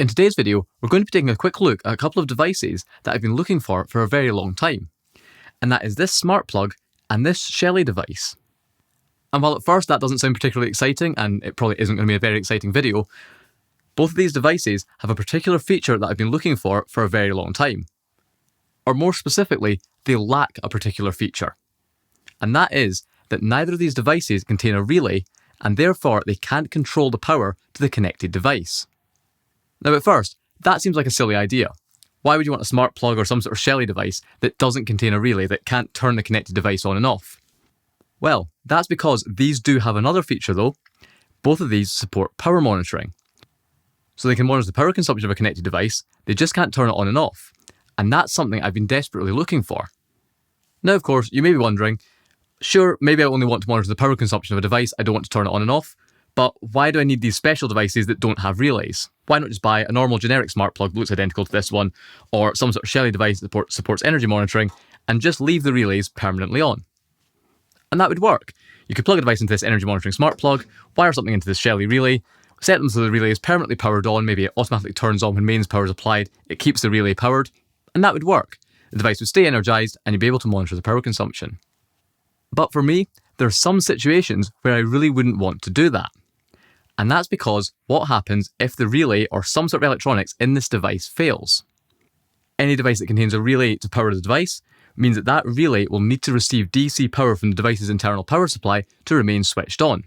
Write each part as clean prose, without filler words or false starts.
In today's video, we're going to be taking a quick look at a couple of devices that I've been looking for a very long time. And that is this smart plug and this Shelly device. And while at first that doesn't sound particularly exciting, and it probably isn't going to be a very exciting video, both of these devices have a particular feature that I've been looking for a very long time. Or more specifically, they lack a particular feature. And that is that neither of these devices contain a relay, and therefore they can't control the power to the connected device. Now at first, that seems like a silly idea. Why would you want a smart plug or some sort of Shelly device that doesn't contain a relay that can't turn the connected device on and off? Well, that's because these do have another feature though. Both of these support power monitoring. So they can monitor the power consumption of a connected device, they just can't turn it on and off. And that's something I've been desperately looking for. Now of course, you may be wondering, sure, maybe I only want to monitor the power consumption of a device, I don't want to turn it on and off, but why do I need these special devices that don't have relays? Why not just buy a normal generic smart plug that looks identical to this one, or some sort of Shelly device that supports energy monitoring, and just leave the relays permanently on? And that would work. You could plug a device into this energy monitoring smart plug, wire something into this Shelly relay, set them so the relay is permanently powered on, maybe it automatically turns on when mains power is applied, it keeps the relay powered, and that would work. The device would stay energized and you'd be able to monitor the power consumption. But for me, there are some situations where I really wouldn't want to do that. And that's because what happens if the relay or some sort of electronics in this device fails? Any device that contains a relay to power the device means that that relay will need to receive DC power from the device's internal power supply to remain switched on.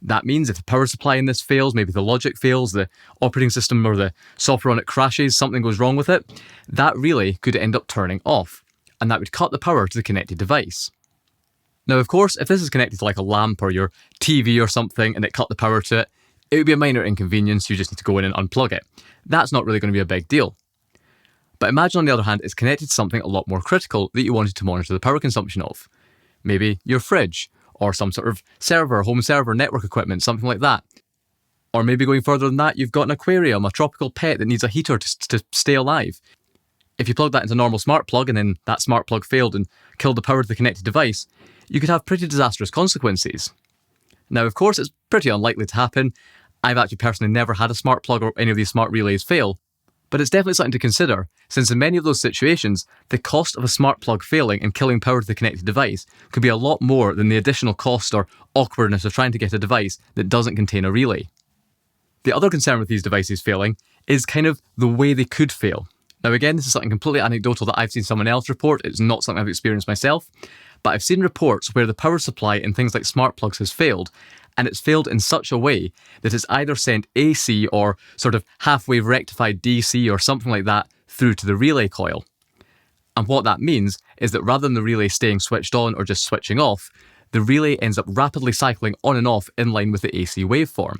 That means if the power supply in this fails, maybe the logic fails, the operating system or the software on it crashes, something goes wrong with it, that relay could end up turning off, and that would cut the power to the connected device. Now of course, if this is connected to like a lamp or your TV or something and it cut the power to it, it would be a minor inconvenience, you just need to go in and unplug it. That's not really going to be a big deal. But imagine on the other hand, it's connected to something a lot more critical that you wanted to monitor the power consumption of. Maybe your fridge, or some sort of server, home server, network equipment, something like that. Or maybe going further than that, you've got an aquarium, a tropical pet that needs a heater to stay alive. If you plug that into a normal smart plug and then that smart plug failed and killed the power to the connected device, you could have pretty disastrous consequences. Now of course it's pretty unlikely to happen. I've actually personally never had a smart plug or any of these smart relays fail, but it's definitely something to consider, since in many of those situations, the cost of a smart plug failing and killing power to the connected device could be a lot more than the additional cost or awkwardness of trying to get a device that doesn't contain a relay. The other concern with these devices failing is kind of the way they could fail. Now again, this is something completely anecdotal that I've seen someone else report, it's not something I've experienced myself, but I've seen reports where the power supply in things like smart plugs has failed, and it's failed in such a way that it's either sent AC or sort of halfway rectified DC or something like that through to the relay coil. And what that means is that rather than the relay staying switched on or just switching off, the relay ends up rapidly cycling on and off in line with the AC waveform.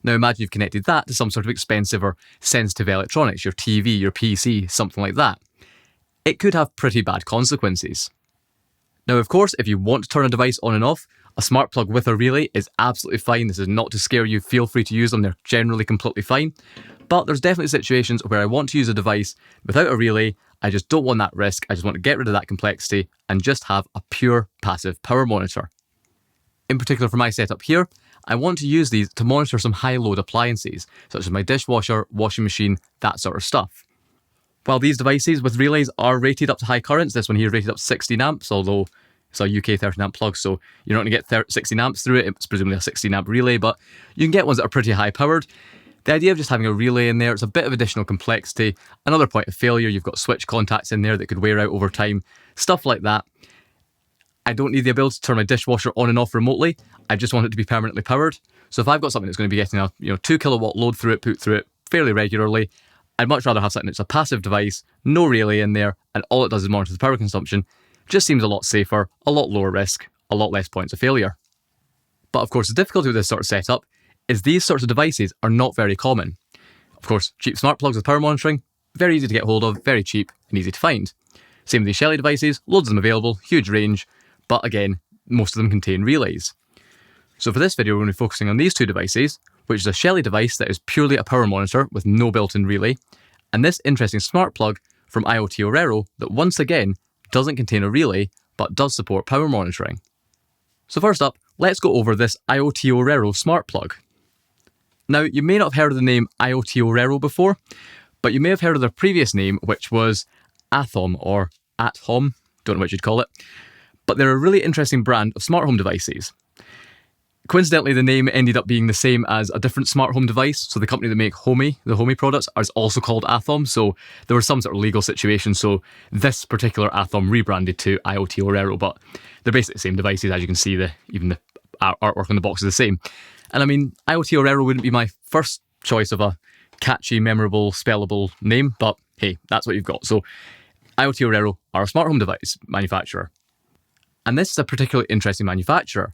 Now imagine you've connected that to some sort of expensive or sensitive electronics, your TV, your PC, something like that. It could have pretty bad consequences. Now of course, if you want to turn a device on and off, a smart plug with a relay is absolutely fine. This is not to scare you, feel free to use them, they're generally completely fine. But there's definitely situations where I want to use a device without a relay, I just don't want that risk, I just want to get rid of that complexity and just have a pure passive power monitor. In particular for my setup here, I want to use these to monitor some high load appliances, such as my dishwasher, washing machine, that sort of stuff. While these devices with relays are rated up to high currents, this one here is rated up to 16 amps, although it's a UK 13 amp plug, so you're not going to get 16 amps through it, it's presumably a 16 amp relay, but you can get ones that are pretty high powered. The idea of just having a relay in there, it's a bit of additional complexity. Another point of failure, you've got switch contacts in there that could wear out over time, stuff like that. I don't need the ability to turn my dishwasher on and off remotely, I just want it to be permanently powered. So if I've got something that's going to be getting a 2 kilowatt load through it, put through it fairly regularly, I'd much rather have something that's a passive device, no relay in there, and all it does is monitor the power consumption. Just seems a lot safer, a lot lower risk, a lot less points of failure. But of course the difficulty with this sort of setup is these sorts of devices are not very common. Of course, cheap smart plugs with power monitoring, very easy to get hold of, very cheap and easy to find. Same with these Shelly devices, loads of them available, huge range, but again, most of them contain relays. So for this video we're going to be focusing on these two devices, which is a Shelly device that is purely a power monitor with no built-in relay, and this interesting smart plug from IoTorero that once again doesn't contain a relay but does support power monitoring. So first up, let's go over this IoTorero smart plug. Now, you may not have heard of the name IoTorero before, but you may have heard of their previous name, which was ESPHome or @home, don't know what you'd call it, but they're a really interesting brand of smart home devices. Coincidentally, the name ended up being the same as a different smart home device, so the company that make the Homey products, is also called ESPHome, so there was some sort of legal situation, so this particular ESPHome rebranded to IoTorero, but they're basically the same devices. As you can see, even the artwork on the box is the same. And I mean, IoTorero wouldn't be my first choice of a catchy, memorable, spellable name, but hey, that's what you've got. So IoTorero are a smart home device manufacturer. And this is a particularly interesting manufacturer,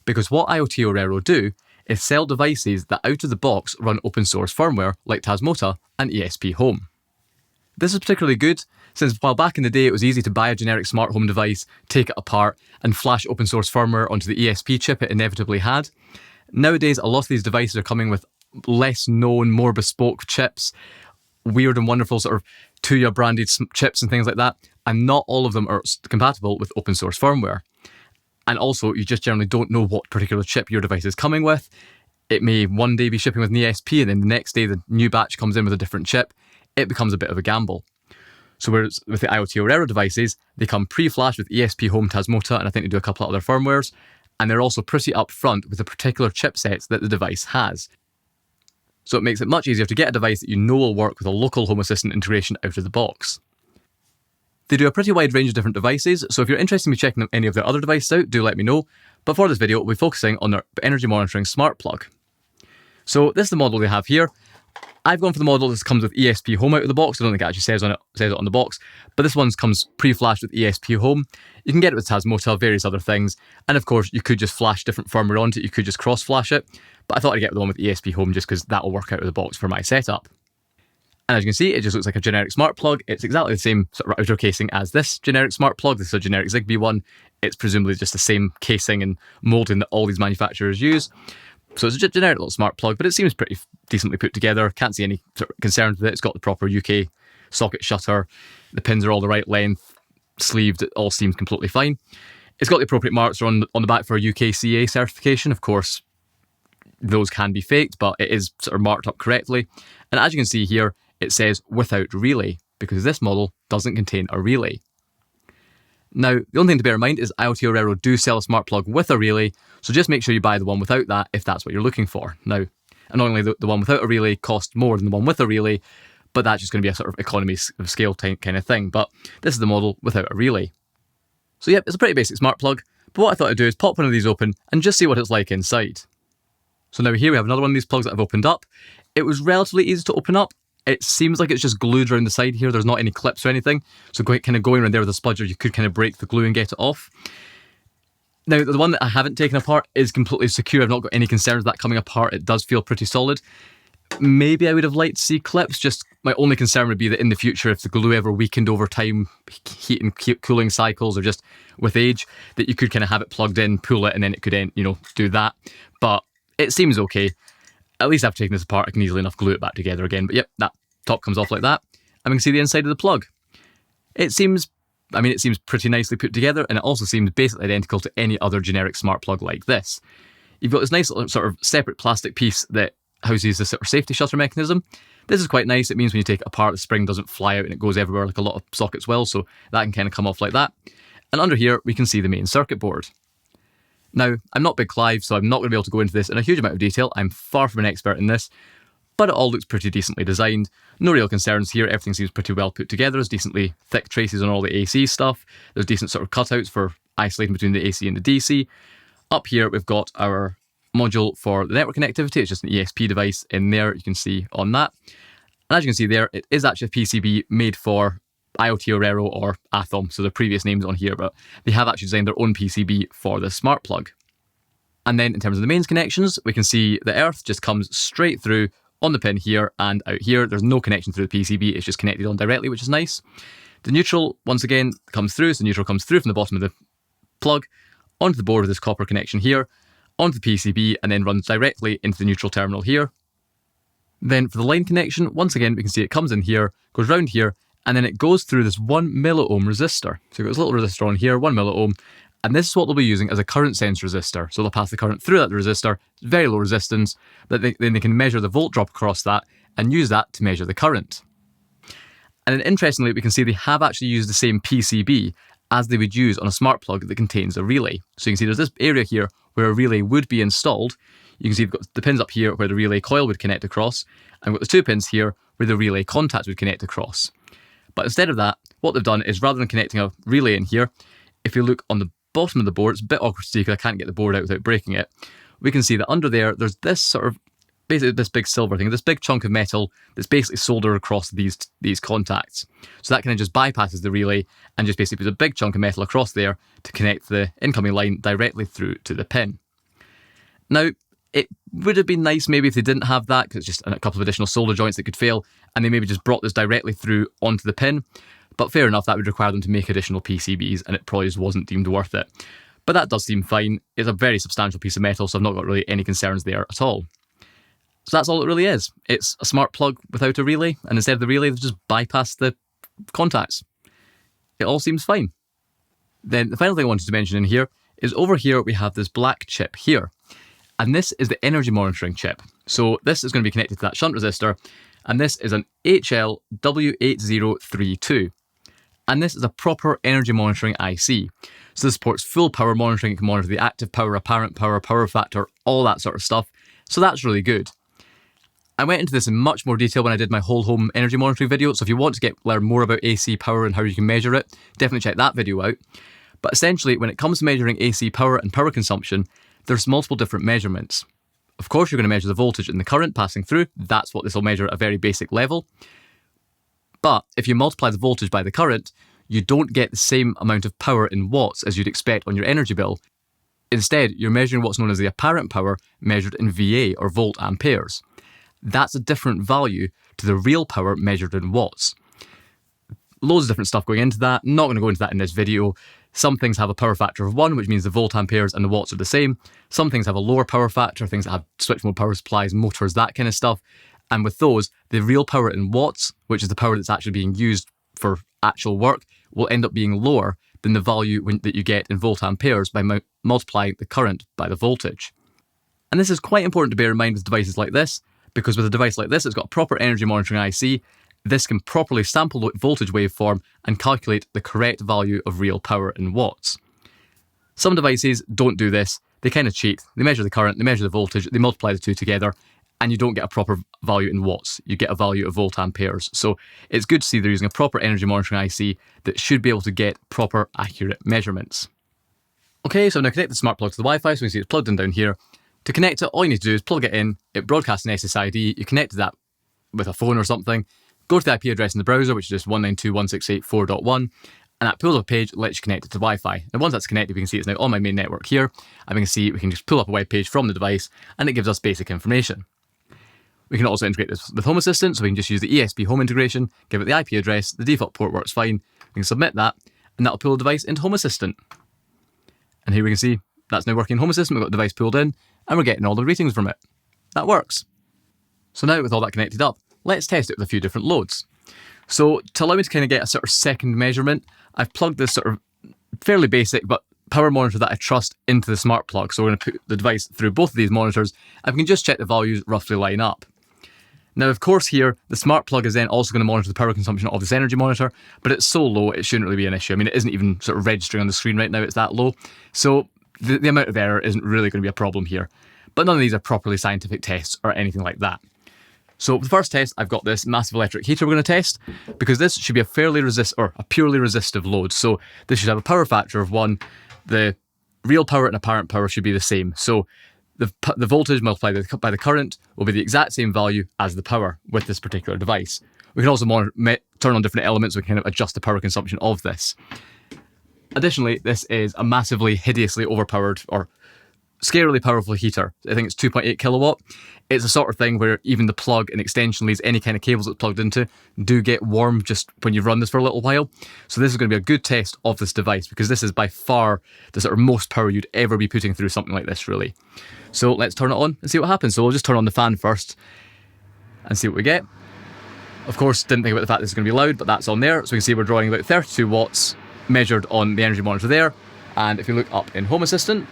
because what IoTorero do is sell devices that out of the box run open source firmware like Tasmota and ESPHome. This is particularly good since while back in the day it was easy to buy a generic smart home device, take it apart and flash open source firmware onto the ESP chip it inevitably had. Nowadays a lot of these devices are coming with less known, more bespoke chips, weird and wonderful sort of Tuya branded chips and things like that, and not all of them are compatible with open source firmware. And also, you just generally don't know what particular chip your device is coming with. It may one day be shipping with an ESP, and then the next day the new batch comes in with a different chip. It becomes a bit of a gamble. So whereas with the IoTorero devices, they come pre-flashed with ESPHome, Tasmota, and I think they do a couple of other firmwares. And they're also pretty upfront with the particular chipsets that the device has. So it makes it much easier to get a device that you know will work with a local Home Assistant integration out of the box. They do a pretty wide range of different devices, so if you're interested in me checking any of their other devices out, do let me know. But for this video, we'll be focusing on their energy monitoring smart plug. So this is the model they have here. I've gone for the model that comes with ESPHome out of the box. I don't think it actually says it on the box, but this one comes pre-flashed with ESPHome. You can get it with Tasmota, various other things, and of course you could just flash different firmware onto it. You could just cross-flash it, but I thought I'd get the one with ESPHome just because that will work out of the box for my setup. And as you can see, it just looks like a generic smart plug. It's exactly the same sort of outer casing as this generic smart plug. This is a generic Zigbee one. It's presumably just the same casing and moulding that all these manufacturers use. So it's a generic little smart plug, but it seems pretty decently put together. Can't see any sort of concerns with it. It's got the proper UK socket shutter. The pins are all the right length, sleeved. It all seems completely fine. It's got the appropriate marks on the back for a UKCA certification. Of course, those can be faked, but it is sort of marked up correctly. And as you can see here, it says without relay, because this model doesn't contain a relay. Now, the only thing to bear in mind is IoTorero do sell a smart plug with a relay, so just make sure you buy the one without that if that's what you're looking for. Now, annoyingly, the one without a relay costs more than the one with a relay, but that's just going to be a sort of economy of scale kind of thing. But this is the model without a relay. So yep, it's a pretty basic smart plug, but what I thought I'd do is pop one of these open and just see what it's like inside. So now here we have another one of these plugs that I've opened up. It was relatively easy to open up. It seems like it's just glued around the side here. There's not any clips or anything. So kind of going around there with a spudger, you could kind of break the glue and get it off. Now, the one that I haven't taken apart is completely secure. I've not got any concerns with that coming apart. It does feel pretty solid. Maybe I would have liked to see clips. Just my only concern would be that in the future, if the glue ever weakened over time, heat and cooling cycles, or just with age, that you could kind of have it plugged in, pull it, and then it could, do that. But it seems okay. At least after taking this apart, I can easily enough glue it back together again. But yep, that top comes off like that. And we can see the inside of the plug. It seems pretty nicely put together, and it also seems basically identical to any other generic smart plug like this. You've got this nice little sort of separate plastic piece that houses the sort of safety shutter mechanism. This is quite nice. It means when you take it apart, the spring doesn't fly out and it goes everywhere like a lot of sockets will, so that can kind of come off like that. And under here, we can see the main circuit board. Now, I'm not Big Clive, so I'm not going to be able to go into this in a huge amount of detail. I'm far from an expert in this, but it all looks pretty decently designed. No real concerns here. Everything seems pretty well put together. There's decently thick traces on all the AC stuff. There's decent sort of cutouts for isolating between the AC and the DC. Up here, we've got our module for the network connectivity. It's just an ESP device in there, you can see on that. And as you can see there, it is actually a PCB made for IoTorero or ESPHome, so the previous names on here, but they have actually designed their own PCB for the smart plug. And then in terms of the mains connections, we can see the earth just comes straight through on the pin here and out here. There's no connection through the PCB, it's just connected on directly, which is nice. The neutral, once again, comes through, so the neutral comes through from the bottom of the plug onto the board with this copper connection here, onto the PCB, and then runs directly into the neutral terminal here. Then for the line connection, once again, we can see it comes in here, goes round here, and then it goes through this 1 milliohm resistor. So you've got this little resistor on here, 1 milliohm, And this is what they'll be using as a current sense resistor. So they'll pass the current through that resistor, very low resistance, but then they can measure the volt drop across that and use that to measure the current. And then interestingly, we can see they have actually used the same PCB as they would use on a smart plug that contains a relay. So you can see there's this area here where a relay would be installed. You can see we've got the pins up here where the relay coil would connect across, and we've got the 2 pins here where the relay contacts would connect across. But instead of that, what they've done is rather than connecting a relay in here, if you look on the bottom of the board, it's a bit awkward to see because I can't get the board out without breaking it. We can see that under there's this sort of, basically this big silver thing, this big chunk of metal that's basically soldered across these contacts. So that kind of just bypasses the relay and just basically puts a big chunk of metal across there to connect the incoming line directly through to the pin. Now, it would have been nice maybe if they didn't have that, because it's just a couple of additional solder joints that could fail, and they maybe just brought this directly through onto the pin. But fair enough, that would require them to make additional PCBs, and it probably just wasn't deemed worth it. But that does seem fine. It's a very substantial piece of metal, so I've not got really any concerns there at all. So that's all it really is. It's a smart plug without a relay, and instead of the relay, they've just bypassed the contacts. It all seems fine. Then the final thing I wanted to mention in here is over here we have this black chip here. And this is the energy monitoring chip. So this is going to be connected to that shunt resistor, and this is an HLW8032. And this is a proper energy monitoring IC. So this supports full power monitoring. It can monitor the active power, apparent power, power factor, all that sort of stuff. So that's really good. I went into this in much more detail when I did my whole home energy monitoring video. So if you want to learn more about AC power and how you can measure it, definitely check that video out. But essentially, when it comes to measuring AC power and power consumption, there's multiple different measurements. Of course, you're going to measure the voltage and the current passing through. That's what this will measure at a very basic level. But if you multiply the voltage by the current, you don't get the same amount of power in watts as you'd expect on your energy bill. Instead, you're measuring what's known as the apparent power measured in VA or volt amperes. That's a different value to the real power measured in watts. Loads of different stuff going into that. Not going to go into that in this video. Some things have a power factor of 1, which means the volt amperes and the watts are the same. Some things have a lower power factor, things that have switch mode power supplies, motors, that kind of stuff. And with those, the real power in watts, which is the power that's actually being used for actual work, will end up being lower than the value that you get in volt amperes by multiplying the current by the voltage. And this is quite important to bear in mind with devices like this, because with a device like this, it's got a proper energy monitoring IC. This can properly sample the voltage waveform and calculate the correct value of real power in watts. Some devices don't do this. They kind of cheat. They measure the current, they measure the voltage, they multiply the two together, and you don't get a proper value in watts. You get a value of volt amperes. So it's good to see they're using a proper energy monitoring IC that should be able to get proper, accurate measurements. Okay, so I'm now connect the smart plug to the Wi-Fi, so we can see it's plugged in down here. To connect it, all you need to do is plug it in, it broadcasts an SSID, you connect to that with a phone or something, go to the IP address in the browser, which is just 192.168.4.1, and that pulls up a page, lets you connect it to Wi-Fi. And once that's connected, we can see it's now on my main network here, and we can see we can just pull up a web page from the device, and it gives us basic information. We can also integrate this with Home Assistant, so we can just use the ESPHome integration, give it the IP address, the default port works fine, we can submit that, and that'll pull the device into Home Assistant. And here we can see that's now working in Home Assistant, we've got the device pulled in, and we're getting all the readings from it. That works. So now with all that connected up, let's test it with a few different loads. So to allow me to kind of get a sort of second measurement, I've plugged this sort of fairly basic but power monitor that I trust into the smart plug. So we're going to put the device through both of these monitors, and we can just check the values roughly line up. Now, of course, here, the smart plug is then also going to monitor the power consumption of this energy monitor, but it's so low, it shouldn't really be an issue. I mean, it isn't even sort of registering on the screen right now, it's that low. So the amount of error isn't really going to be a problem here. But none of these are properly scientific tests or anything like that. So for the first test, I've got this massive electric heater we're going to test, because this should be a purely resistive load. So this should have a power factor of 1. The real power and apparent power should be the same. So the voltage multiplied by the current will be the exact same value as the power with this particular device. We can also turn on different elements, so we can kind of adjust the power consumption of this. Additionally, this is a massively, hideously overpowered, or scarily powerful heater. I think it's 2.8 kilowatt. It's a sort of thing where even the plug and extension leads, any kind of cables it's plugged into, do get warm just when you run this for a little while. So this is going to be a good test of this device, because this is by far the sort of most power you'd ever be putting through something like this, really. So let's turn it on and see what happens. So we'll just turn on the fan first and see what we get. Of course, didn't think about the fact this is going to be loud, but that's on there. So we can see we're drawing about 32 watts measured on the energy monitor there. And if you look up in Home Assistant,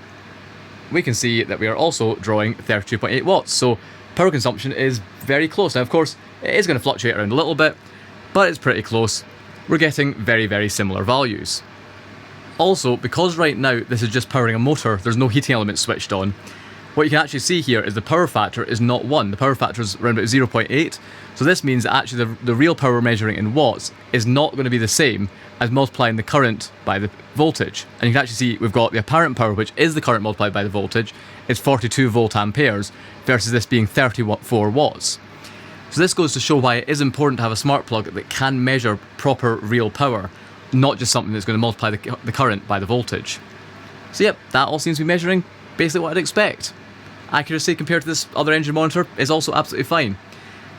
we can see that we are also drawing 32.8 watts. So power consumption is very close. Now, of course, it is going to fluctuate around a little bit, but it's pretty close. We're getting very, very similar values. Also, because right now this is just powering a motor, there's no heating element switched on, what you can actually see here is the power factor is not 1. The power factor is around about 0.8. So this means that actually the real power we're measuring in watts is not going to be the same as multiplying the current by the voltage. And you can actually see we've got the apparent power, which is the current multiplied by the voltage, is 42 volt amperes versus this being 34 watts. So this goes to show why it is important to have a smart plug that can measure proper real power, not just something that's going to multiply the current by the voltage. So yep, that all seems to be measuring basically what I'd expect. Accuracy compared to this other engine monitor is also absolutely fine.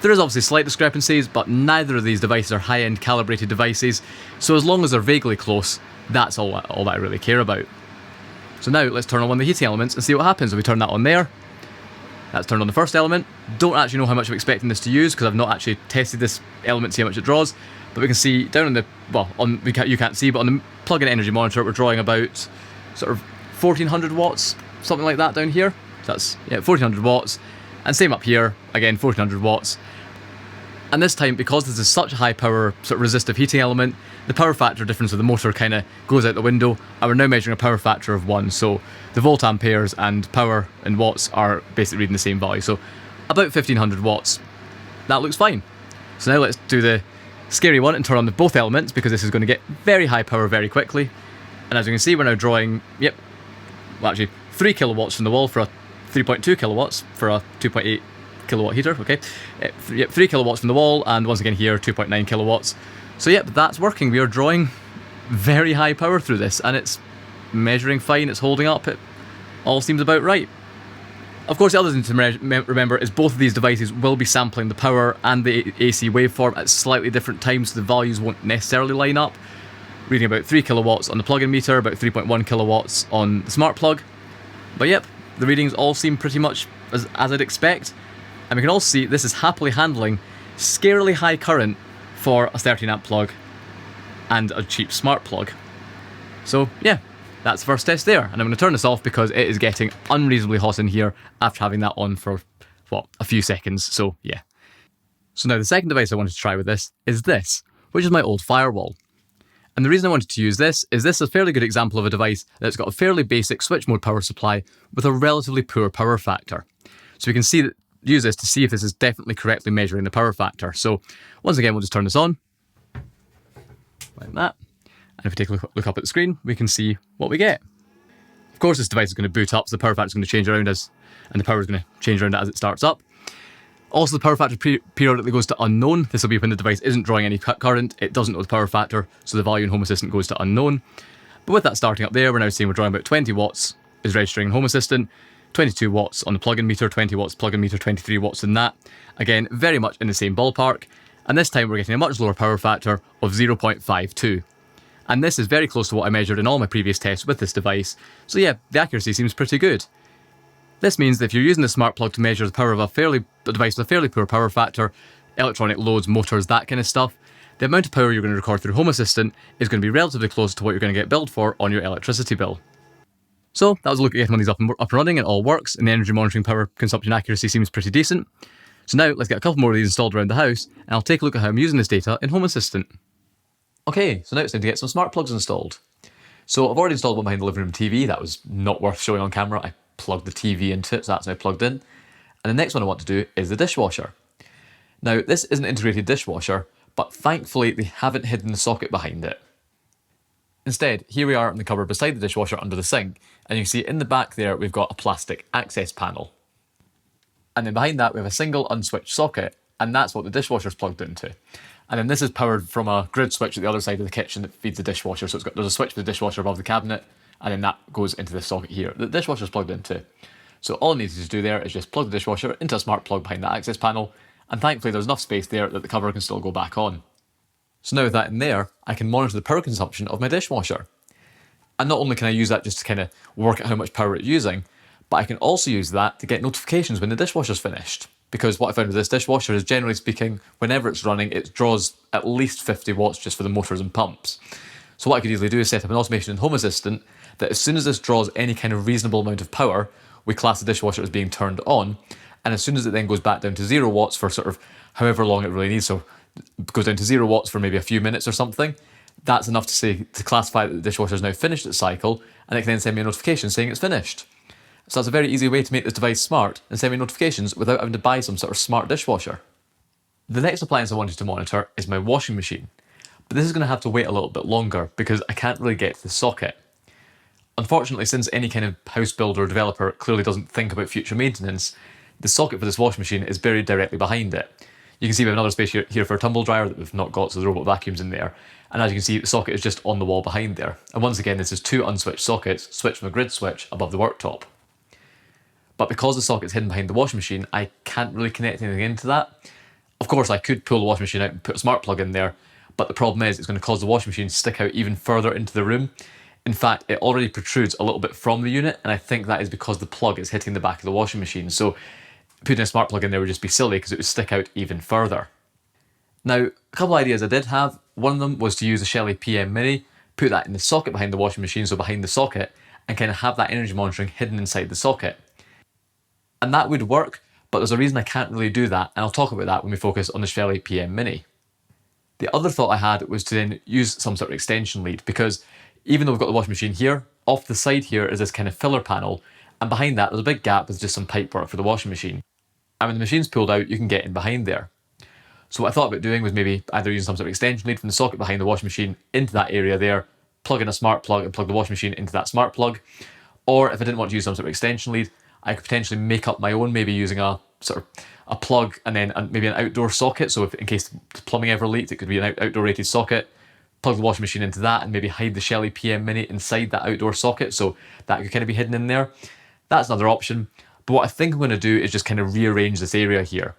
There is obviously slight discrepancies, but neither of these devices are high-end calibrated devices, so as long as they're vaguely close, that's all that I really care about. So now let's turn on one of the heating elements and see what happens when we turn that on there. That's turned on the first element. Don't actually know how much I'm expecting this to use because I've not actually tested this element to see how much it draws, but we can see down on the, well, you can't see, but on the plug-in energy monitor we're drawing about sort of 1400 watts, something like that down here. So that's, yeah, 1400 watts. And same up here, again 1400 watts. And this time, because this is such a high power sort of resistive heating element, the power factor difference of the motor kind of goes out the window, and we're now measuring a power factor of 1. So the volt amperes and power in watts are basically reading the same value. So about 1500 watts. That looks fine. So now let's do the scary one and turn on both elements, because this is going to get very high power very quickly. And as you can see, we're now drawing, yep, well actually 3 kilowatts from the wall for a 3.2 kilowatts for a 2.8 kilowatt heater, okay. Yep, 3 kilowatts from the wall, and once again here 2.9 kilowatts. So yep, that's working. We are drawing very high power through this, and it's measuring fine, it's holding up, it all seems about right. Of course, the other thing to remember is both of these devices will be sampling the power and the AC waveform at slightly different times, so the values won't necessarily line up. Reading about 3 kilowatts on the plug-in meter, about 3.1 kilowatts on the smart plug. But yep, the readings all seem pretty much as I'd expect. And we can also see this is happily handling scarily high current for a 13 amp plug and a cheap smart plug. So yeah, that's the first test there. And I'm going to turn this off because it is getting unreasonably hot in here after having that on for, what, a few seconds. So yeah. So now the second device I wanted to try with this, which is my old firewall. And the reason I wanted to use this is a fairly good example of a device that's got a fairly basic switch mode power supply with a relatively poor power factor. So we can use this to see if this is definitely correctly measuring the power factor. So once again, we'll just turn this on, like that. And if we take a look up at the screen, we can see what we get. Of course, this device is going to boot up, so the power factor is going to change around and the power is going to change around as it starts up. Also, the power factor periodically goes to unknown. This will be when the device isn't drawing any current. It doesn't know the power factor, so the value in Home Assistant goes to unknown. But with that starting up there, we're now seeing we're drawing about 20 watts is registering in Home Assistant, 22 watts on the plug-in meter, 20 watts plug-in meter, 23 watts in that. Again, very much in the same ballpark. And this time we're getting a much lower power factor of 0.52. And this is very close to what I measured in all my previous tests with this device. So yeah, the accuracy seems pretty good. This means that if you're using the smart plug to measure the power of a device with a fairly poor power factor, electronic loads, motors, that kind of stuff, the amount of power you're going to record through Home Assistant is going to be relatively close to what you're going to get billed for on your electricity bill. So that was a look at getting one of these up and running. It all works, and the energy monitoring power consumption accuracy seems pretty decent. So now let's get a couple more of these installed around the house, and I'll take a look at how I'm using this data in Home Assistant. Okay, so now it's time to get some smart plugs installed. So I've already installed one behind the living room TV. That was not worth showing on camera. I plugged the TV into it, so that's now plugged in. And the next one I want to do is the dishwasher. Now, this is an integrated dishwasher, but thankfully they haven't hidden the socket behind it. Instead, here we are in the cupboard beside the dishwasher under the sink, and you can see in the back there we've got a plastic access panel. And then behind that we have a single unswitched socket, and that's what the dishwasher's plugged into. And then this is powered from a grid switch at the other side of the kitchen that feeds the dishwasher. So there's a switch for the dishwasher above the cabinet, and then that goes into this socket here that the dishwasher's plugged into. So all it needs to do there is just plug the dishwasher into a smart plug behind that access panel, and thankfully there's enough space there that the cover can still go back on. So now with that in there, I can monitor the power consumption of my dishwasher. And not only can I use that just to kind of work out how much power it's using, but I can also use that to get notifications when the dishwasher's finished. Because what I found with this dishwasher is, generally speaking, whenever it's running, it draws at least 50 watts just for the motors and pumps. So what I could easily do is set up an automation in Home Assistant that as soon as this draws any kind of reasonable amount of power, we class the dishwasher as being turned on, and as soon as it then goes back down to 0 watts for sort of however long it really needs, so it goes down to 0 watts for maybe a few minutes or something, that's enough to classify that the dishwasher is now finished its cycle, and it can then send me a notification saying it's finished. So that's a very easy way to make this device smart and send me notifications without having to buy some sort of smart dishwasher. The next appliance I wanted to monitor is my washing machine, but this is going to have to wait a little bit longer because I can't really get to the socket. Unfortunately, since any kind of house builder or developer clearly doesn't think about future maintenance, the socket for this washing machine is buried directly behind it. You can see we have another space here for a tumble dryer that we've not got, so the robot vacuum's in there. And as you can see, the socket is just on the wall behind there. And once again, this is 2 unswitched sockets, switched from a grid switch above the worktop. But because the socket's hidden behind the washing machine, I can't really connect anything into that. Of course, I could pull the washing machine out and put a smart plug in there, but the problem is it's going to cause the washing machine to stick out even further into the room. In fact, it already protrudes a little bit from the unit, and I think that is because the plug is hitting the back of the washing machine. So putting a smart plug in there would just be silly because it would stick out even further. Now, a couple of ideas I did have. One of them was to use a Shelly PM Mini, put that in the socket behind the washing machine, so behind the socket, and kind of have that energy monitoring hidden inside the socket. And that would work, but there's a reason I can't really do that, and I'll talk about that when we focus on the Shelly PM Mini. The other thought I had was to then use some sort of extension lead, because even though we've got the washing machine here, off the side here is this kind of filler panel, and behind that there's a big gap with just some pipe work for the washing machine. And when the machine's pulled out, you can get in behind there. So what I thought about doing was maybe either using some sort of extension lead from the socket behind the washing machine into that area there, plug in a smart plug and plug the washing machine into that smart plug. Or if I didn't want to use some sort of extension lead, I could potentially make up my own, maybe using a sort of a plug and then maybe an outdoor socket. So if in case the plumbing ever leaked, it could be an outdoor rated socket, plug the washing machine into that and maybe hide the Shelly PM Mini inside that outdoor socket. So that could kind of be hidden in there. That's another option. But what I think I'm going to do is just kind of rearrange this area here.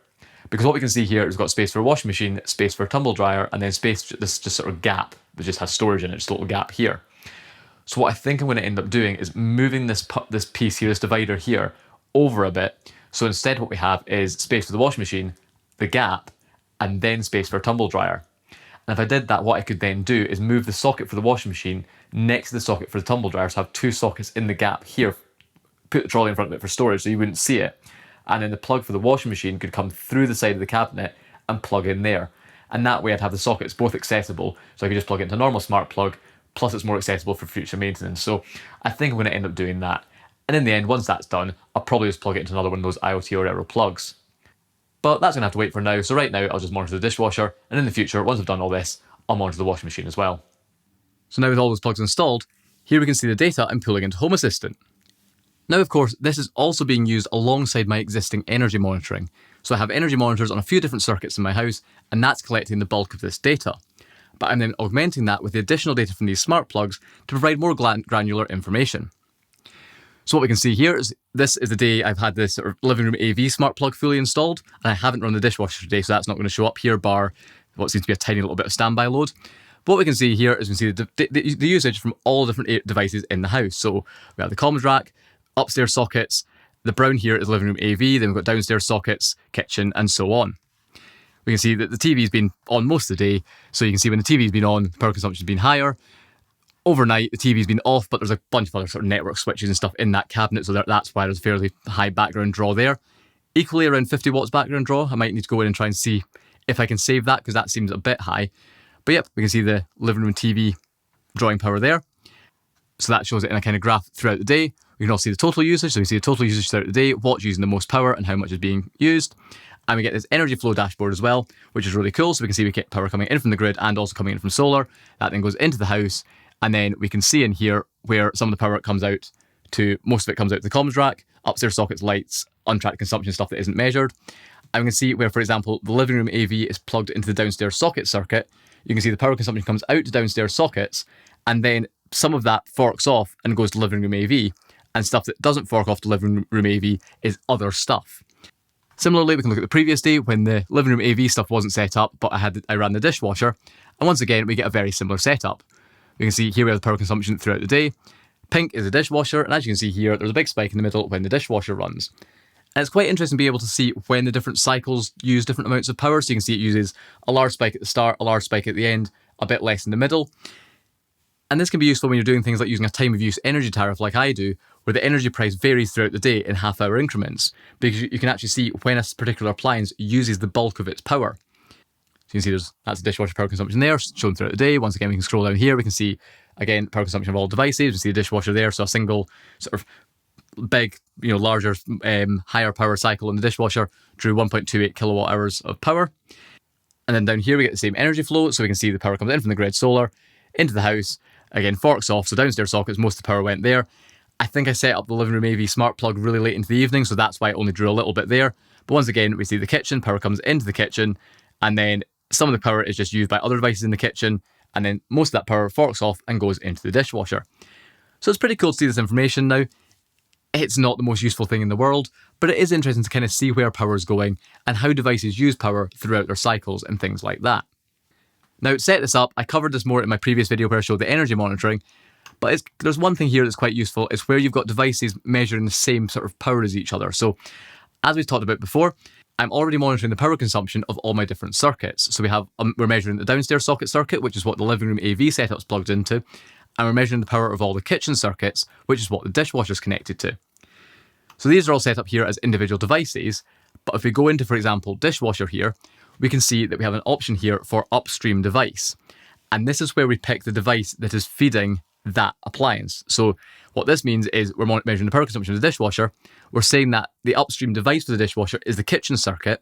Because what we can see here is we've got space for a washing machine, space for a tumble dryer, and then space, this just sort of gap that just has storage in it, just a little gap here. So what I think I'm going to end up doing is moving this piece here, this divider here, over a bit. So instead what we have is space for the washing machine, the gap, and then space for a tumble dryer. And if I did that, what I could then do is move the socket for the washing machine next to the socket for the tumble dryer, so have 2 sockets in the gap here, put the trolley in front of it for storage so you wouldn't see it. And then the plug for the washing machine could come through the side of the cabinet and plug in there. And that way I'd have the sockets both accessible, so I could just plug it into a normal smart plug, plus it's more accessible for future maintenance. So I think I'm going to end up doing that. And in the end, once that's done, I'll probably just plug it into another one of those IoTorero plugs. But that's going to have to wait for now, so right now I'll just monitor the dishwasher, and in the future, once I've done all this, I'll monitor the washing machine as well. So now with all those plugs installed, here we can see the data I'm pulling into Home Assistant. Now, of course, this is also being used alongside my existing energy monitoring. So I have energy monitors on a few different circuits in my house, and that's collecting the bulk of this data. But I'm then augmenting that with the additional data from these smart plugs to provide more granular information. So what we can see here is this is the day I've had this sort of living room AV smart plug fully installed, and I haven't run the dishwasher today, so that's not going to show up here, bar what seems to be a tiny little bit of standby load. But what we can see here is we can see the usage from all different devices in the house. So we have the comms rack, upstairs sockets, the brown here is living room AV, then we've got downstairs sockets, kitchen, and so on. We can see that the TV's been on most of the day, so you can see when the TV's been on, power consumption's been higher. Overnight, the TV's been off, but there's a bunch of other sort of network switches and stuff in that cabinet, so that's why there's a fairly high background draw there. Equally around 50 watts background draw. I might need to go in and try and see if I can save that, because that seems a bit high. But yep, we can see the living room TV drawing power there. So that shows it in a kind of graph throughout the day. We can also see the total usage, so we see the total usage throughout the day, what's using the most power and how much is being used. And we get this energy flow dashboard as well, which is really cool. So we can see we get power coming in from the grid and also coming in from solar. That then goes into the house. And then we can see in here where some of the power comes out to, most of it comes out to the comms rack, upstairs sockets, lights, untracked consumption stuff that isn't measured. And we can see where, for example, the living room AV is plugged into the downstairs socket circuit. You can see the power consumption comes out to downstairs sockets, and then some of that forks off and goes to living room AV, and stuff that doesn't fork off to living room AV is other stuff. Similarly, we can look at the previous day when the living room AV stuff wasn't set up, but I ran the dishwasher, and once again, we get a very similar setup. We can see here we have the power consumption throughout the day. Pink is the dishwasher, and as you can see here, there's a big spike in the middle when the dishwasher runs. And it's quite interesting to be able to see when the different cycles use different amounts of power. So you can see it uses a large spike at the start, a large spike at the end, a bit less in the middle. And this can be useful when you're doing things like using a time of use energy tariff like I do, where the energy price varies throughout the day in half-hour increments, because you can actually see when a particular appliance uses the bulk of its power. So you can see that's the dishwasher power consumption there, shown throughout the day. Once again, we can scroll down here, we can see, again, power consumption of all devices. We see the dishwasher there, so a single sort of big, larger, higher power cycle in the dishwasher drew 1.28 kilowatt hours of power. And then down here, we get the same energy flow, so we can see the power comes in from the grid solar, into the house, again, forks off, so downstairs sockets, most of the power went there. I think I set up the living room AV smart plug really late into the evening, so that's why it only drew a little bit there. But once again, we see the kitchen, power comes into the kitchen, and then some of the power is just used by other devices in the kitchen, and then most of that power forks off and goes into the dishwasher. So it's pretty cool to see this information now. It's not the most useful thing in the world, but it is interesting to kind of see where power is going and how devices use power throughout their cycles and things like that. Now, to set this up, I covered this more in my previous video where I showed the energy monitoring, but there's one thing here that's quite useful. It's where you've got devices measuring the same sort of power as each other. So, as we've talked about before, I'm already monitoring the power consumption of all my different circuits. So we're measuring the downstairs socket circuit, which is what the living room AV setup's plugged into, and we're measuring the power of all the kitchen circuits, which is what the dishwasher's connected to. So these are all set up here as individual devices, but if we go into, for example, dishwasher here, we can see that we have an option here for upstream device. And this is where we pick the device that is feeding that appliance. So what this means is we're measuring the power consumption of the dishwasher. We're saying that the upstream device for the dishwasher is the kitchen circuit,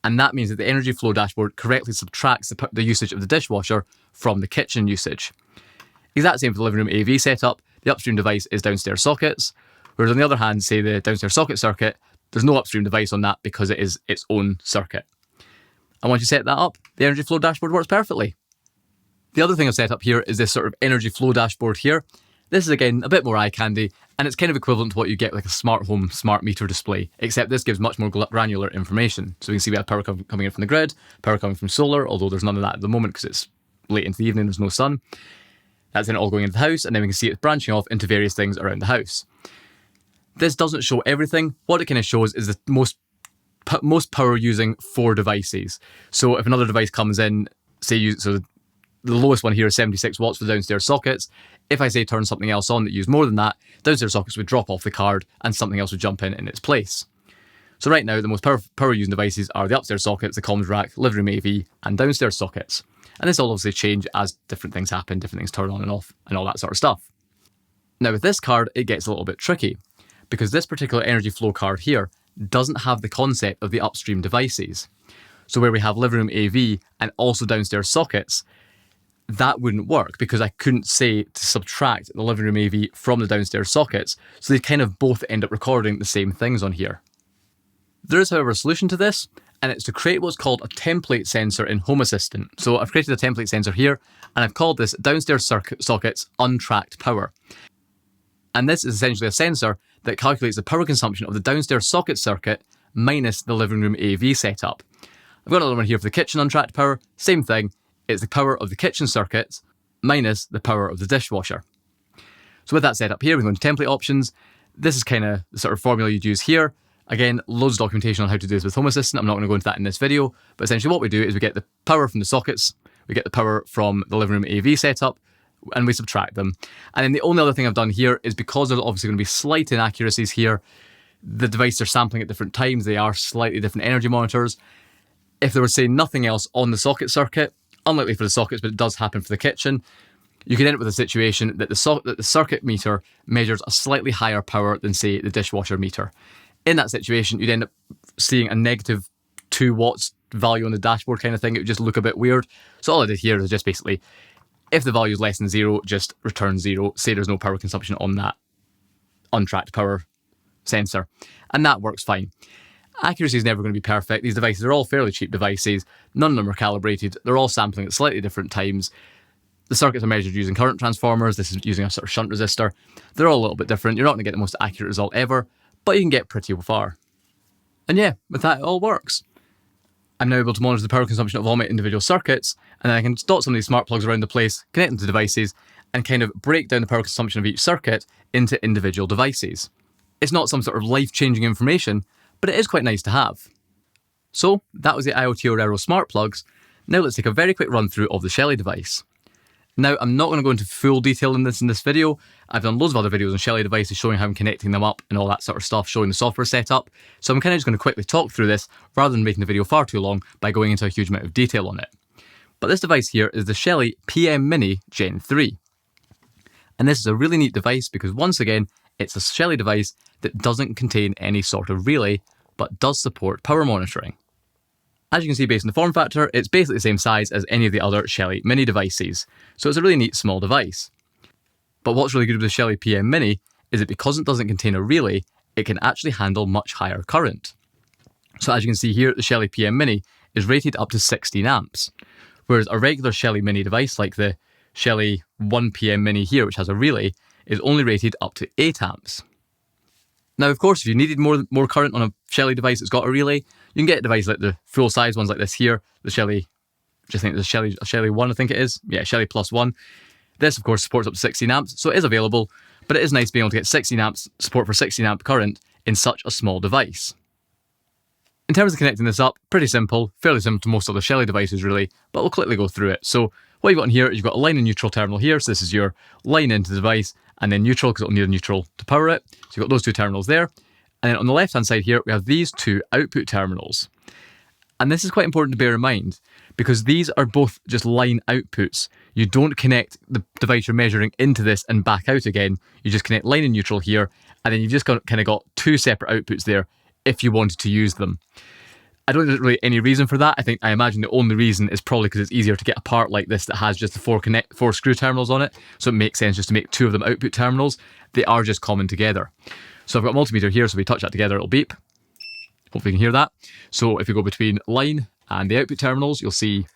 and that means that the energy flow dashboard correctly subtracts the usage of the dishwasher from the kitchen usage. Exact same for the living room AV setup. The upstream device is downstairs sockets, whereas on the other hand, say the downstairs socket circuit, there's no upstream device on that because it is its own circuit. And once you set that up, the energy flow dashboard works perfectly. The other thing I've set up here is this sort of energy flow dashboard here. This is, again, a bit more eye candy, and it's kind of equivalent to what you get with like a smart home smart meter display, except this gives much more granular information. So we can see we have power coming in from the grid, power coming from solar, although there's none of that at the moment because it's late into the evening, there's no sun. That's then all going into the house, and then we can see it's branching off into various things around the house. This doesn't show everything. What it kind of shows is the most power using 4 devices. So if another device comes in, so the lowest one here is 76 watts for the downstairs sockets. If I say turn something else on that used more than that, downstairs sockets would drop off the card and something else would jump in its place. So right now, the most power using devices are the upstairs sockets, the comms rack, living room AV, and downstairs sockets. And this will obviously change as different things happen, different things turn on and off, and all that sort of stuff. Now with this card, it gets a little bit tricky, because this particular energy flow card here doesn't have the concept of the upstream devices. So where we have living room AV and also downstairs sockets, that wouldn't work because I couldn't say to subtract the living room AV from the downstairs sockets, so they kind of both end up recording the same things on here. There is, however, a solution to this, and it's to create what's called a template sensor in Home Assistant. So I've created a template sensor here, and I've called this downstairs sockets untracked power. And this is essentially a sensor that calculates the power consumption of the downstairs socket circuit minus the living room AV setup. I've got another one here for the kitchen untracked power, same thing. It's the power of the kitchen circuits minus the power of the dishwasher. So with that set up here, we go into template options. This is kind of the sort of formula you'd use here. Again, loads of documentation on how to do this with Home Assistant. I'm not going to go into that in this video, but essentially what we do is we get the power from the sockets, we get the power from the living room AV setup, and we subtract them. And then the only other thing I've done here is because there's obviously going to be slight inaccuracies here, the devices are sampling at different times, they are slightly different energy monitors. If there was, say, nothing else on the socket circuit, unlikely for the sockets, but it does happen for the kitchen, you could end up with a situation that the circuit meter measures a slightly higher power than, say, the dishwasher meter. In that situation, you'd end up seeing a negative 2 watts value on the dashboard kind of thing. It would just look a bit weird. So all I did here is just basically, if the value is less than 0, just return 0. Say there's no power consumption on that untracked power sensor. And that works fine. Accuracy is never going to be perfect. These devices are all fairly cheap devices. None of them are calibrated. They're all sampling at slightly different times. The circuits are measured using current transformers. This is using a sort of shunt resistor. They're all a little bit different. You're not going to get the most accurate result ever, but you can get pretty far. And yeah, with that, it all works. I'm now able to monitor the power consumption of all my individual circuits, and then I can dot some of these smart plugs around the place, connect them to devices, and kind of break down the power consumption of each circuit into individual devices. It's not some sort of life-changing information, but it is quite nice to have. So that was the IoTorero smart plugs. Now let's take a very quick run through of the Shelly device. Now, I'm not going to go into full detail in this video. I've done loads of other videos on Shelly devices showing how I'm connecting them up and all that sort of stuff, showing the software setup. So I'm kind of just going to quickly talk through this rather than making the video far too long by going into a huge amount of detail on it. But this device here is the Shelly PM Mini Gen3. And this is a really neat device because once again, it's a Shelly device that doesn't contain any sort of relay, but does support power monitoring. As you can see based on the form factor, it's basically the same size as any of the other Shelly Mini devices. So it's a really neat small device. But what's really good with the Shelly PM Mini is that because it doesn't contain a relay, it can actually handle much higher current. So as you can see here, the Shelly PM Mini is rated up to 16 amps, whereas a regular Shelly Mini device like the Shelly 1 PM Mini here, which has a relay, is only rated up to 8 amps. Now, of course, if you needed more current on a Shelly device that's got a relay, you can get a device like the full-size ones like this here, the Shelly, just think the Shelly 1, I think it is. Yeah, Shelly Plus 1. This, of course, supports up to 16 amps, so it is available, but it is nice being able to get 16 amps, support for 16 amp current in such a small device. In terms of connecting this up, pretty simple, fairly similar to most other Shelly devices really, but we'll quickly go through it. So what you've got in here is you've got a line and neutral terminal here, so this is your line into the device, and then neutral because it'll need a neutral to power it. So you've got those two terminals there. And then on the left hand side here, we have these two output terminals. And this is quite important to bear in mind because these are both just line outputs. You don't connect the device you're measuring into this and back out again. You just connect line and neutral here, and then you've just kind of got two separate outputs there if you wanted to use them. I don't think there's really any reason for that. I imagine the only reason is probably because it's easier to get a part like this that has just the four screw terminals on it. So it makes sense just to make two of them output terminals. They are just common together. So I've got a multimeter here, so if we touch that together, it'll beep. Hopefully you can hear that. So if we go between line and the output terminals, you'll see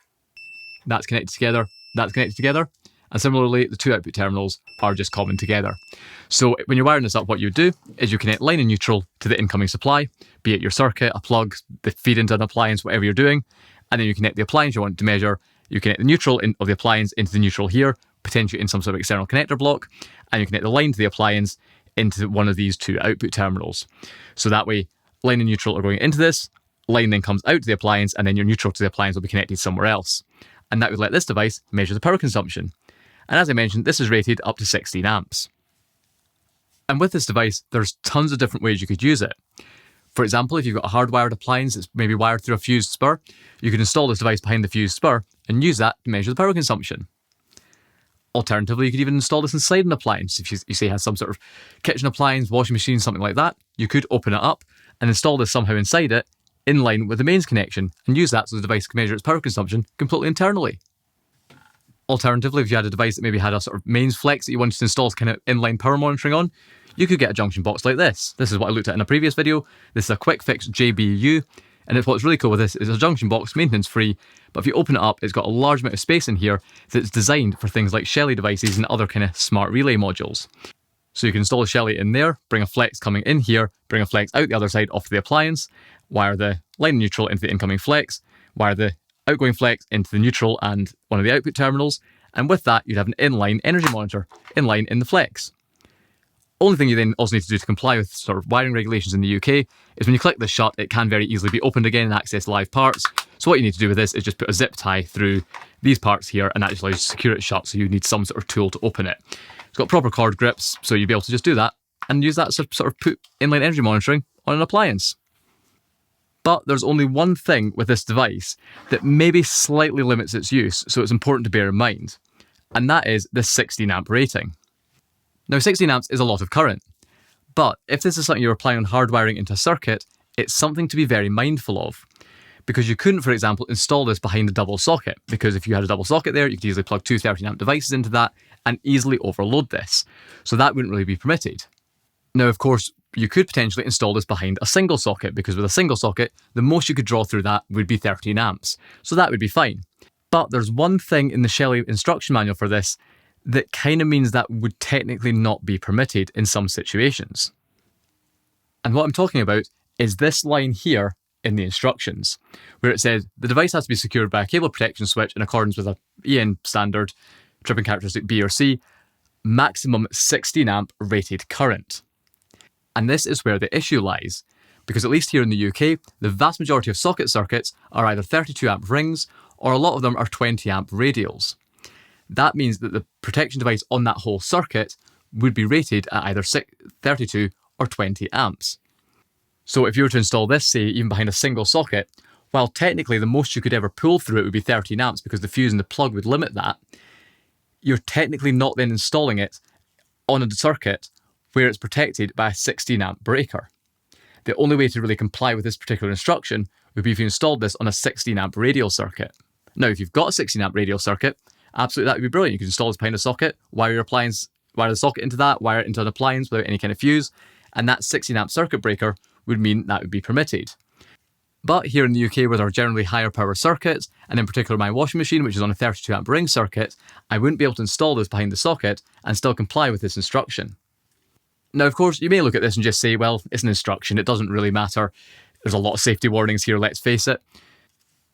that's connected together, that's connected together. And similarly, the two output terminals are just common together. So when you're wiring this up, what you do is you connect line and neutral to the incoming supply, be it your circuit, a plug, the feed into an appliance, whatever you're doing. And then you connect the appliance you want to measure. You connect the neutral of the appliance into the neutral here, potentially in some sort of external connector block. And you connect the line to the appliance into one of these two output terminals. So that way, line and neutral are going into this, line then comes out to the appliance, and then your neutral to the appliance will be connected somewhere else. And that would let this device measure the power consumption. And as I mentioned, this is rated up to 16 amps. And with this device, there's tons of different ways you could use it. For example, if you've got a hardwired appliance that's maybe wired through a fused spur, you can install this device behind the fused spur and use that to measure the power consumption. Alternatively, you could even install this inside an appliance. If you say it has some sort of kitchen appliance, washing machine, something like that, you could open it up and install this somehow inside it in line with the mains connection and use that so the device can measure its power consumption completely internally. Alternatively, if you had a device that maybe had a sort of mains flex that you wanted to install kind of inline power monitoring on, you could get a junction box like this. This is what I looked at in a previous video. This is a quick fix JBU, and what's really cool with this is a junction box, maintenance free, but if you open it up, it's got a large amount of space in here that's designed for things like Shelly devices and other kind of smart relay modules. So you can install a Shelly in there, bring a flex coming in here, bring a flex out the other side off the appliance, wire the line neutral into the incoming flex, wire the outgoing flex into the neutral and one of the output terminals, and with that you'd have an inline energy monitor inline in the flex. Only thing you then also need to do to comply with sort of wiring regulations in the UK is when you click this shut, it can very easily be opened again and access live parts. So what you need to do with this is just put a zip tie through these parts here, and that just allows you to secure it shut, so you need some sort of tool to open it. It's got proper cord grips, so you'll be able to just do that and use that to sort of put inline energy monitoring on an appliance. But there's only one thing with this device that maybe slightly limits its use, so it's important to bear in mind, and that is the 16 amp rating. Now 16 amps is a lot of current, but if this is something you're applying on hardwiring into a circuit, it's something to be very mindful of. Because you couldn't, for example, install this behind a double socket, because if you had a double socket there, you could easily plug two 13 amp devices into that and easily overload this. So that wouldn't really be permitted. Now, of course, you could potentially install this behind a single socket, because with a single socket, the most you could draw through that would be 13 amps. So that would be fine. But there's one thing in the Shelly instruction manual for this that kind of means that would technically not be permitted in some situations. And what I'm talking about is this line here in the instructions, where it says the device has to be secured by a cable protection switch in accordance with a EN standard, tripping characteristic B or C, maximum 16 amp rated current. And this is where the issue lies, because at least here in the UK, the vast majority of socket circuits are either 32 amp rings, or a lot of them are 20 amp radials. that means that the protection device on that whole circuit would be rated at either 32 or 20 amps. So if you were to install this, say, even behind a single socket, while technically the most you could ever pull through it would be 13 amps because the fuse in the plug would limit that, you're technically not then installing it on a circuit where it's protected by a 16 amp breaker. The only way to really comply with this particular instruction would be if you installed this on a 16 amp radial circuit. Now, if you've got a 16 amp radial circuit, absolutely that would be brilliant. You can install this behind a socket, wire the socket into that, wire it into an appliance without any kind of fuse, and that 16 amp circuit breaker would mean that would be permitted. But here in the UK, where there are generally higher power circuits, and in particular my washing machine, which is on a 32 amp ring circuit, I wouldn't be able to install this behind the socket and still comply with this instruction. Now, of course, you may look at this and just say, well, it's an instruction, it doesn't really matter. There's a lot of safety warnings here, let's face it.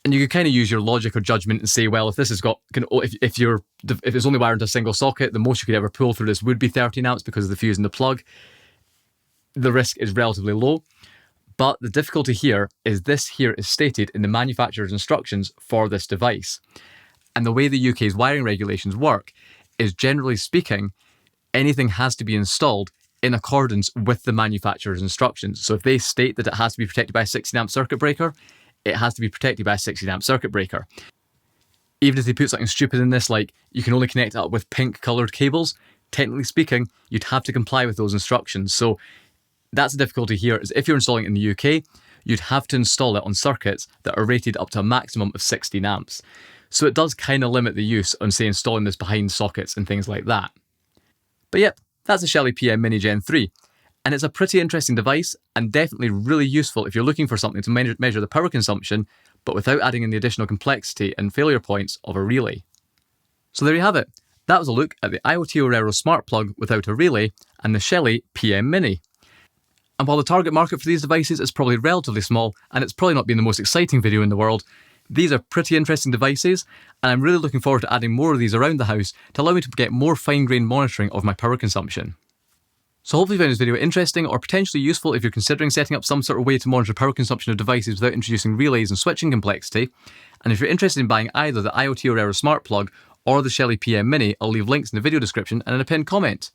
And you could kind of use your logic or judgment and say, well, if this has got, if it's only wired into a single socket, the most you could ever pull through this would be 13 amps because of the fuse in the plug. The risk is relatively low. But the difficulty here is this here is stated in the manufacturer's instructions for this device. And the way the UK's wiring regulations work is, generally speaking, anything has to be installed in accordance with the manufacturer's instructions. So if they state that it has to be protected by a 16 amp circuit breaker, it has to be protected by a 16 amp circuit breaker. Even if they put something stupid in this, like you can only connect it up with pink coloured cables, technically speaking, you'd have to comply with those instructions. So that's the difficulty here, is if you're installing it in the UK, you'd have to install it on circuits that are rated up to a maximum of 16 amps. So it does kind of limit the use on, say, installing this behind sockets and things like that. But yep, that's a Shelly PM Mini Gen3. And it's a pretty interesting device and definitely really useful if you're looking for something to measure the power consumption, but without adding in the additional complexity and failure points of a relay. So there you have it. That was a look at the IoTorero smart plug without a relay and the Shelly PM Mini. And while the target market for these devices is probably relatively small, and it's probably not been the most exciting video in the world, these are pretty interesting devices, and I'm really looking forward to adding more of these around the house to allow me to get more fine-grained monitoring of my power consumption. So hopefully you found this video interesting or potentially useful if you're considering setting up some sort of way to monitor power consumption of devices without introducing relays and switching complexity. And if you're interested in buying either the IoTorero smart plug or the Shelly PM Mini, I'll leave links in the video description and in a pinned comment.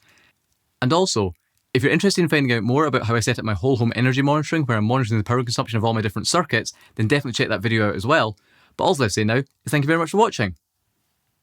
And also, if you're interested in finding out more about how I set up my whole home energy monitoring, where I'm monitoring the power consumption of all my different circuits, then definitely check that video out as well. But all I'll say now is thank you very much for watching.